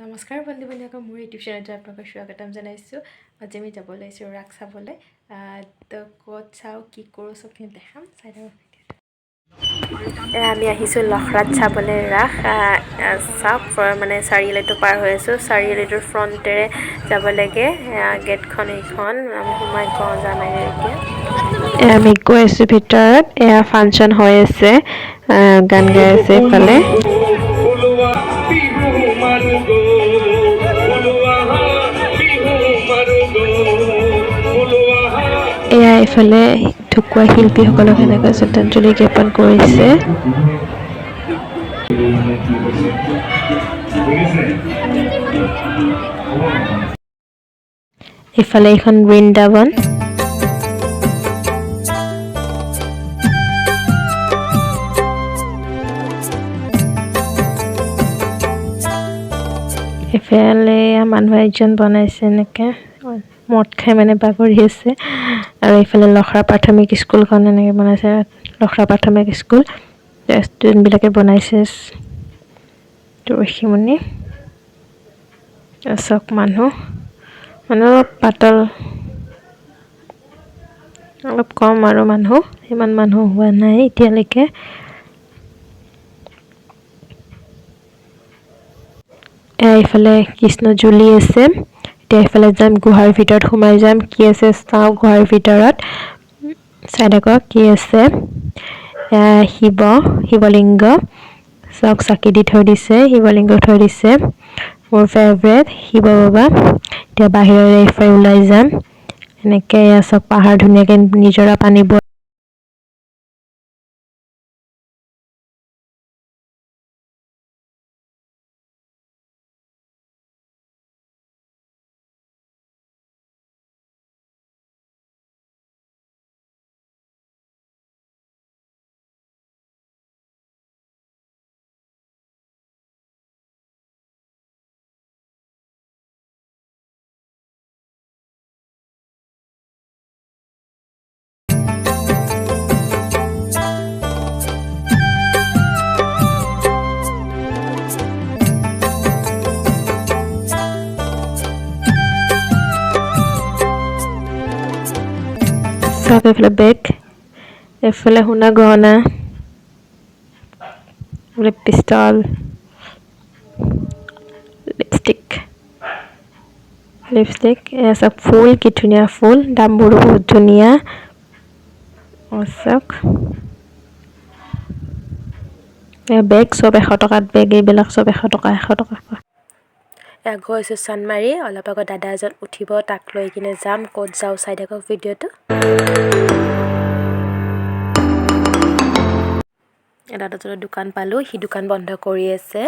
নমস্কাৰ বন্ধু বান্ধৱীসকল, মোৰ ইউটিউব চেনেলটো আপোনালোকক স্বাগতম জনাইছোঁ। আজি আমি যাব ওলাইছোঁ ৰাস চাবলৈ। তো ক'ত চাওঁ, কি কৰোঁ, চবখিনি দেখাম, চাই থাকক ভিডিঅ'টো। আমি আহিছোঁ লখৰাত চাবলৈ ৰাস। চাওক মানে চাৰিআলিটো পাৰ হৈ আছোঁ। চাৰিআলিটোৰ ফ্ৰণ্টেৰে যাব লাগে। গেটখন এইখন, আমি সোমাই যাম এতিয়া। আমি গৈ আছোঁ ভিতৰত। এয়া ফাংচন হৈ আছে, গান গাই আছে এইফালে। এয়া এইফালে ঢুকুৱা শিল্পীসকলক এনেকৈ শ্ৰদ্ধাঞ্জলি জ্ঞাপন কৰিছে। এইফালে এইখন বৃন্দাবন। এইফালে মানুহ এজন বনাইছে এনেকৈ মদ খাই মানে বাগৰি আছে। আৰু এইফালে লখৰা প্ৰাথমিক স্কুলখন এনেকৈ বনাইছে, লখৰা প্ৰাথমিক স্কুল। ষ্টুডেণ্টবিলাকে বনাইছে ঋষিমুনি। চব মানুহ অলপ পাতল, অলপ কম আৰু মানুহ, ইমান মানুহ হোৱা নাই এতিয়ালৈকে। এইফালে কৃষ্ণ জ্বলি আছে। এতিয়া এইফালে যাম, গুহাৰ ভিতৰত সোমাই যাম, কি আছে চাওঁ গুহাৰ ভিতৰত। চাই থাকক কি আছে। শিৱলিংগ চাওক, চাকি দি থৈ দিছে, শিৱলিংগ থৈ দিছে। মোৰ ফেভৰেট শিৱ বাবা। এতিয়া বাহিৰৰে এইফালে ওলাই যাম। এনেকৈ চাওক পাহাৰ ধুনীয়াকৈ নিজৰা পানী বৈ চাওক। এইফালে বেগ, এইফালে সোণা গহনা, এইফালে পিষ্টল, লিপষ্টিক। এয়া চাওক ফুল, কি ধুনীয়া ফুল, দামবোৰো বহুত ধুনীয়া। চাওক বেগ চব 100 টকাত বেগ, এইবিলাক চব 100 টকা 100 টকা। এয়া গৈছোঁ চানমাৰি। অলপ আগত দাদা এজন উঠিব, তাক লৈ কিনে যাম। ক'ত যাওঁ চাই থাকক ভিডিঅ'টো। দাদাজনৰ দোকান পালোঁ, সি দোকান বন্ধ কৰি আছে।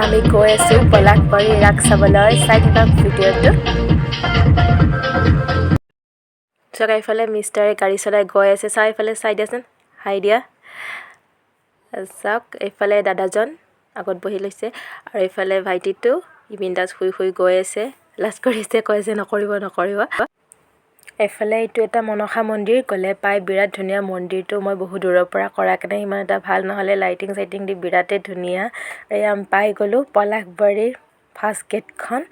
আমি গৈ আছোঁ পলাশবাৰী ৰাস চাবলৈ, চাই থাকক ভিডিঅ'টো। চাওক এইফালে মিষ্টাৰে গাড়ী চলাই গৈ আছে। চাওক এইফালে চাই দিয়াচোন, হাই দিয়া। চাওক এইফালে দাদাজন আগত বহি লৈছে, আৰু এইফালে ভাইটিটো বিন্দাছ শুই শুই গৈ আছে। লাজ কৰিছে, কৈ আছে নকৰিব নকৰিব। এইফালে এইটো এটা মনসা মন্দিৰ, গ'লে পাই, বিৰাট ধুনীয়া মন্দিৰটো। মই বহুত দূৰৰ পৰা কৰা কাৰণে ইমান এটা ভাল নহ'লে, লাইটিং চাইটিং দি বিৰাটেই ধুনীয়া। এয়া পাই গ'লোঁ পলাশবাৰীৰ ফাৰ্ষ্ট গেটখন।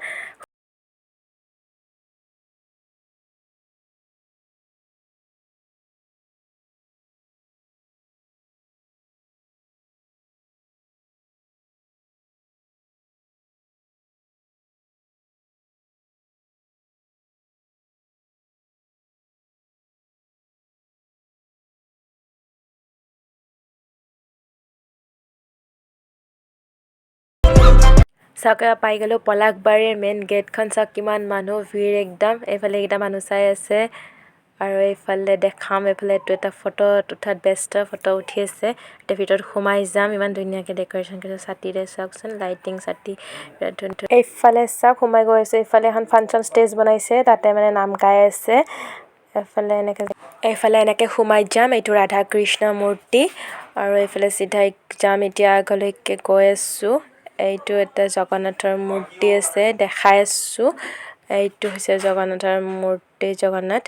চাওক পাই গ'লোঁ পলাশবাৰীৰ মেইন গেটখন। চাওক কিমান মানুহ, ভিৰ একদম। এইফালে এইকেইটা মানুহ চাই আছে, আৰু এইফালে দেখাম। এইফালে এইটো এটা ফটো উঠাত ব্যস্ত, ফটো উঠি আছে। এতিয়া ভিতৰত সোমাই যাম। ইমান ধুনীয়াকৈ ডেক'ৰেশ্যন কৰিছে ছাতিৰে, চাওকচোন লাইটিং চাতি বিৰাট ধুনীয়া। এইফালে চাওক সোমাই গৈ আছে। এইফালে এখন ফাংচন ষ্টেজ বনাইছে, তাতে মানে নাম গাই আছে। এইফালে এনেকৈ সোমাই যাম। এইটো ৰাধা কৃষ্ণ মূৰ্তি, আৰু এইফালে চিধাই যাম। এতিয়া আগলৈকে গৈ আছোঁ। এইটো এটা জগন্নাথৰ মূৰ্তি আছে, দেখাই আছোঁ। এইটো হৈছে জগন্নাথৰ মূৰ্তি, জগন্নাথ।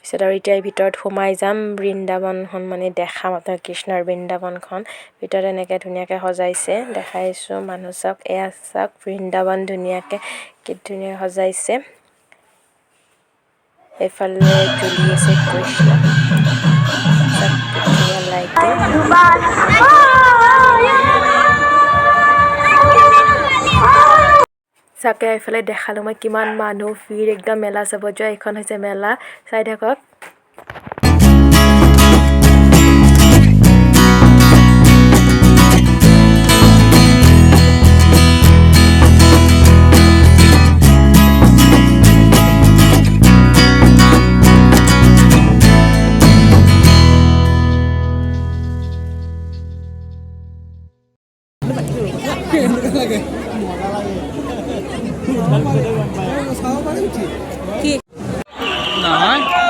পিছত আৰু এতিয়া ভিতৰত সোমাই যাম বৃন্দাবনখন মানে দেখাম আপোনাৰ কৃষ্ণৰ বৃন্দাবনখন ভিতৰত এনেকৈ ধুনীয়াকৈ সজাইছে দেখাইছোঁ মানুহ চাওক এয়া চাওক বৃন্দাবন ধুনীয়াকৈ কি ধুনীয়া সজাইছে এইফালে জ্বলি আছে কৃষ্ণ চাওক কি ধুনীয়া লাইটিং চাকে এইফালে দেখালোঁ মই কিমান মানুহ ভিৰ একদম মেলা চাব যোৱা এইখন হৈছে মেলা চাই থাকক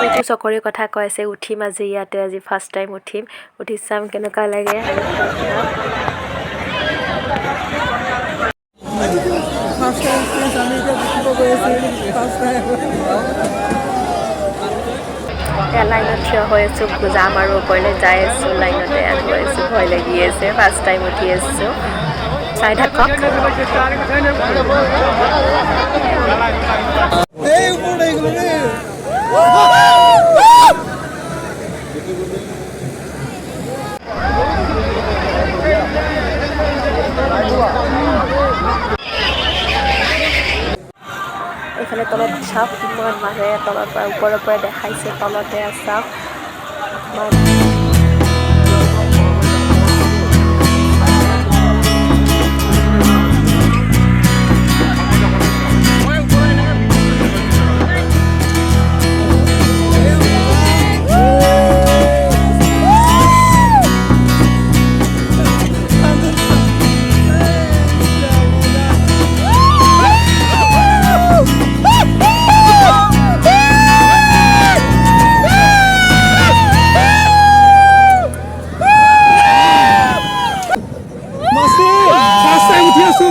এইটো চকৰিৰ কথা কৈ আছে উঠিম আজি ইয়াতে আজি ফাৰ্ষ্ট টাইম উঠিম উঠি চাম কেনেকুৱা লাগে লাইনত থিয় হৈ আছোঁ যাম আৰু ওপৰলৈ যাই আছোঁ লাইনতে গৈ আছোঁ ভয় লাগি আছে ফাৰ্ষ্ট টাইম উঠি আছোঁ চাই থাকক এইফালে তলত চাওক কিমান মানুহে তলৰ পৰা ওপৰৰ পৰা দেখাইছে তলতে চাওক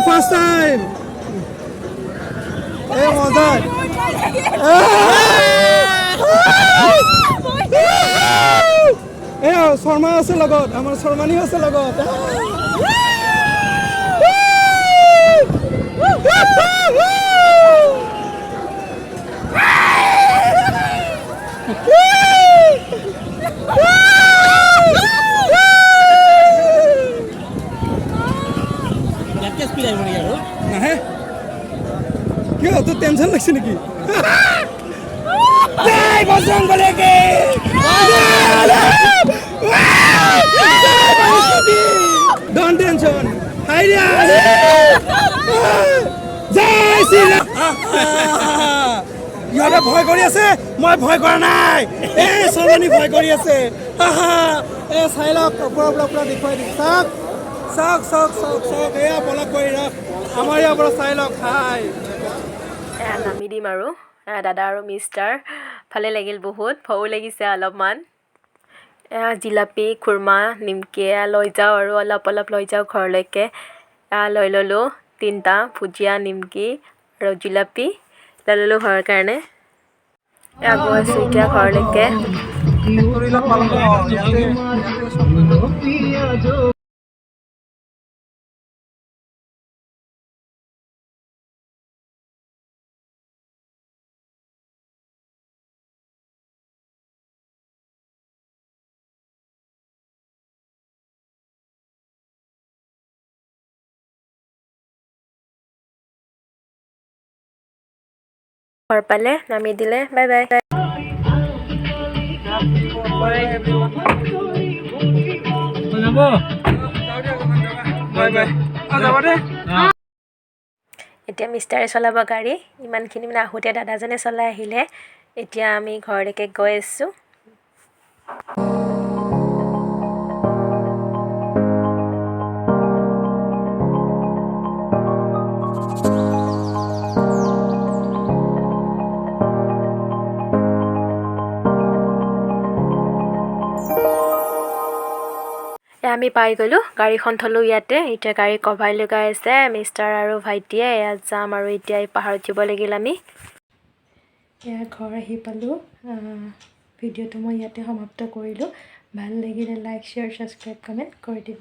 First time. Hey, Mozart. Hey, Sharma আছে লগত আমাৰ শৰ্মানী আছে লগত क्या तो टेंशन लगছে নাকি জয় বজৰংবলী ডোন্ট টেনশন হাইৰা জয় শ্ৰীৰাম ইহঁতে ভয় কৰি আছে মই ভয় কৰা নাই এই সমানি ভয় কৰি আছে এই চাইলক ওপৰৰ পৰা দেখুৱাই দিম চাওক চাওক চাওক চাওক চাওক এয়া পলক কৰি ৰাখ আমাৰ ইয়াৰ পৰা চাইলক হাই নামি দিম আৰু দাদা আৰু মিষ্টাৰ ভালে লাগিল বহুত ভয়ো লাগিছে অলপমান জিলাপি খুৰমা নিমকি লৈ যাওঁ আৰু অলপ লৈ যাওঁ ঘৰলৈকে লৈ ল'লোঁ 3টা ভুজিয়া নিমকি আৰু জিলাপি লৈ ল'লোঁ ঘৰৰ কাৰণে গৈ আছোঁ এতিয়া ঘৰলৈকে ঘৰ পালে নামি দিলে বাই বাই এতিয়া মিষ্টাৰে চলাব গাড়ী ইমানখিনি মানে আহোঁতে দাদাজনে চলাই আহিলে এতিয়া আমি ঘৰলৈকে গৈ আছোঁ আমি পাই গ'লোঁ গাড়ীখন থলোঁ ইয়াতে এতিয়া গাড়ী কভাৰ লগাই আছে মিষ্টাৰ আৰু ভাইটিয়ে ইয়াত যাম আৰু এতিয়া পাহাৰত যাব লাগিল আমি ঘৰ আহি পালোঁ ভিডিঅ'টো মই ইয়াতে সমাপ্ত কৰিলোঁ। ভাল লাগিলে লাইক শ্বেয়াৰ ছাবস্ক্ৰাইব কমেণ্ট কৰি দিব।